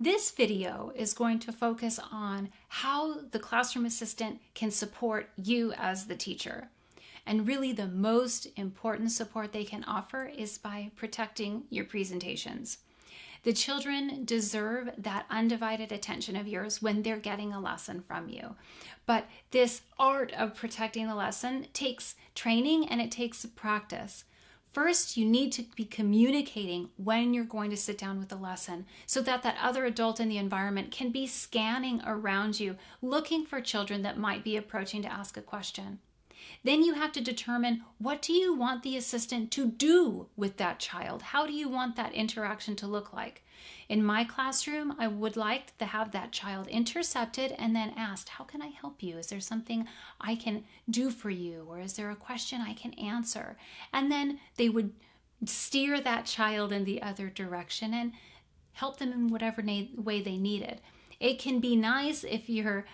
This video is going to focus on how the classroom assistant can support you as the teacher. And really the most important support they can offer is by protecting your presentations. The children deserve that undivided attention of yours when they're getting a lesson from you. But this art of protecting the lesson takes training and it takes practice. First, you need to be communicating when you're going to sit down with the lesson so that that other adult in the environment can be scanning around you, looking for children that might be approaching to ask a question. Then you have to determine, what do you want the assistant to do with that child? How do you want that interaction to look like? In my classroom, I would like to have that child intercepted and then asked, how can I help you? Is there something I can do for you? Or is there a question I can answer? And then they would steer that child in the other direction and help them in whatever way they needed. It can be nice if your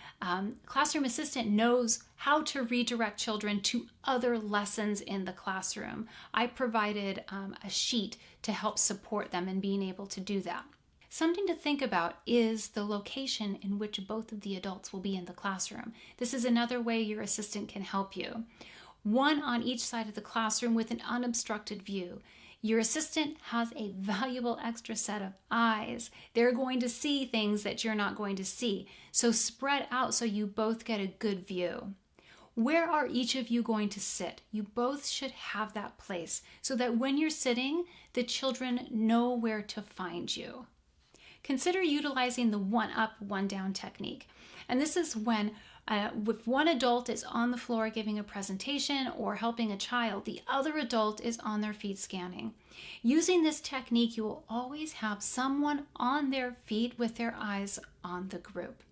classroom assistant knows how to redirect children to other lessons in the classroom. I provided a sheet to help support them in being able to do that. Something to think about is the location in which both of the adults will be in the classroom. This is another way your assistant can help you. One on each side of the classroom with an unobstructed view. Your assistant has a valuable extra set of eyes. They're going to see things that you're not going to see. So spread out so you both get a good view. Where are each of you going to sit? You both should have that place so that when you're sitting, the children know where to find you. Consider utilizing the one up, one down technique. And this is when if one adult is on the floor giving a presentation or helping a child, the other adult is on their feet scanning. Using this technique, you will always have someone on their feet with their eyes on the group.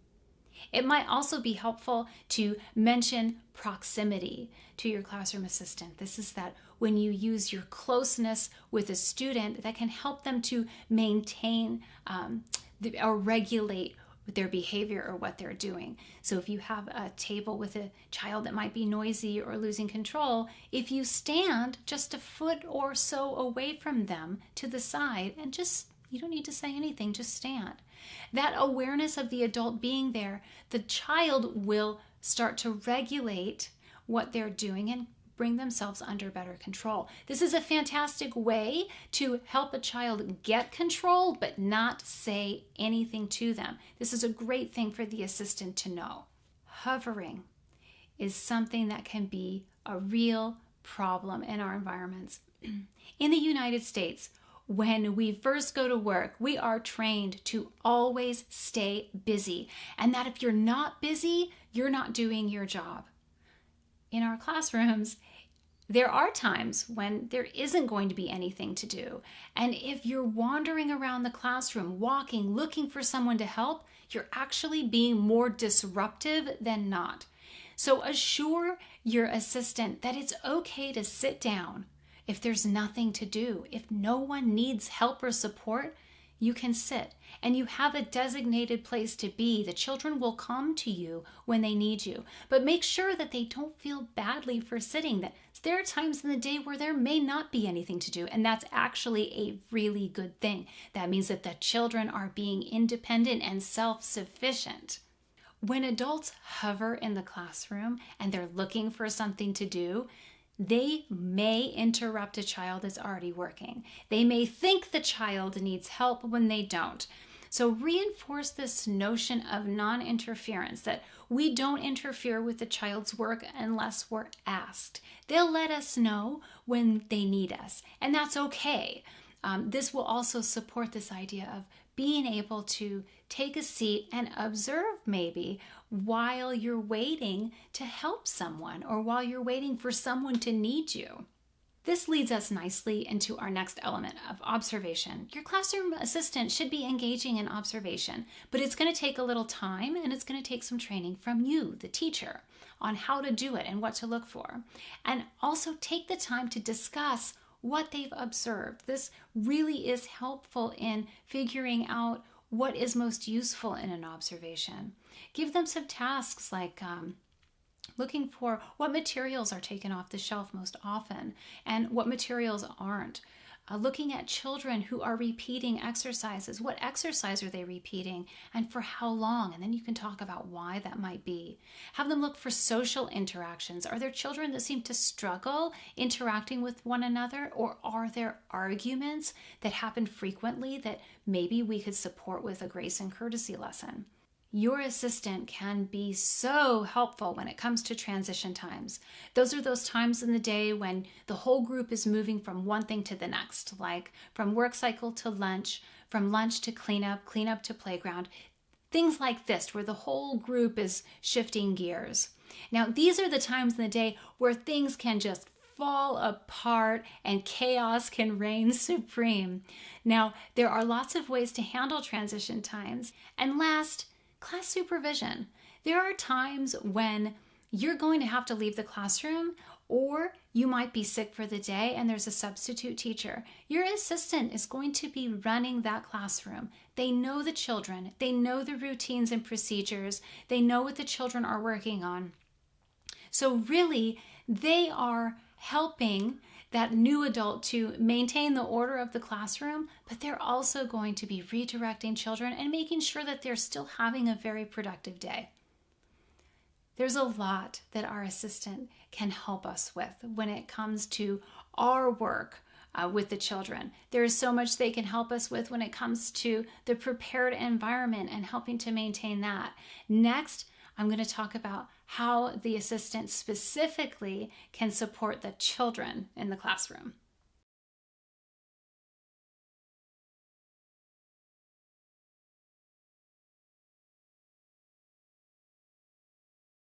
It might also be helpful to mention proximity to your classroom assistant. This is that when you use your closeness with a student, that can help them to maintain or regulate their behavior or what they're doing. So if you have a table with a child that might be noisy or losing control, if you stand just a foot or so away from them to the side and you don't need to say anything, just stand. That awareness of the adult being there, the child will start to regulate what they're doing and bring themselves under better control. This is a fantastic way to help a child get control but not say anything to them. This is a great thing for the assistant to know. Hovering is something that can be a real problem in our environments. In the United States, when we first go to work, we are trained to always stay busy, and that if you're not busy, you're not doing your job. In our classrooms, there are times when there isn't going to be anything to do. And if you're wandering around the classroom, walking, looking for someone to help, you're actually being more disruptive than not. So assure your assistant that it's okay to sit down if there's nothing to do. If no one needs help or support, you can sit and you have a designated place to be. The children will come to you when they need you, but make sure that they don't feel badly for sitting. That there are times in the day where there may not be anything to do, and that's actually a really good thing. That means that the children are being independent and self-sufficient. When adults hover in the classroom and they're looking for something to do, they may interrupt a child that's already working. They may think the child needs help when they don't. So reinforce this notion of non-interference, that we don't interfere with the child's work unless we're asked. They'll let us know when they need us, and that's okay. This will also support this idea of being able to take a seat and observe maybe while you're waiting to help someone or while you're waiting for someone to need you. This leads us nicely into our next element of observation. Your classroom assistant should be engaging in observation, but it's going to take a little time and it's going to take some training from you, the teacher, on how to do it and what to look for. And also take the time to discuss what they've observed. This really is helpful in figuring out what is most useful in an observation. Give them some tasks like looking for what materials are taken off the shelf most often and what materials aren't. looking at children who are repeating exercises. What exercise are they repeating and for how long? And then you can talk about why that might be. Have them look for social interactions. Are there children that seem to struggle interacting with one another, or are there arguments that happen frequently that maybe we could support with a grace and courtesy lesson? Your assistant can be so helpful when it comes to transition times. Those are those times in the day when the whole group is moving from one thing to the next, like from work cycle to lunch, from lunch to cleanup, cleanup to playground, things like this, where the whole group is shifting gears. Now, these are the times in the day where things can just fall apart and chaos can reign supreme. Now, there are lots of ways to handle transition times. And last, class supervision. There are times when you're going to have to leave the classroom, or you might be sick for the day and there's a substitute teacher. Your assistant is going to be running that classroom. They know the children. They know the routines and procedures. They know what the children are working on. So really, they are helping that new adult to maintain the order of the classroom, but they're also going to be redirecting children and making sure that they're still having a very productive day. There's a lot that our assistant can help us with when it comes to our work with the children. There is so much they can help us with when it comes to the prepared environment and helping to maintain that. Next, I'm going to talk about how the assistant specifically can support the children in the classroom.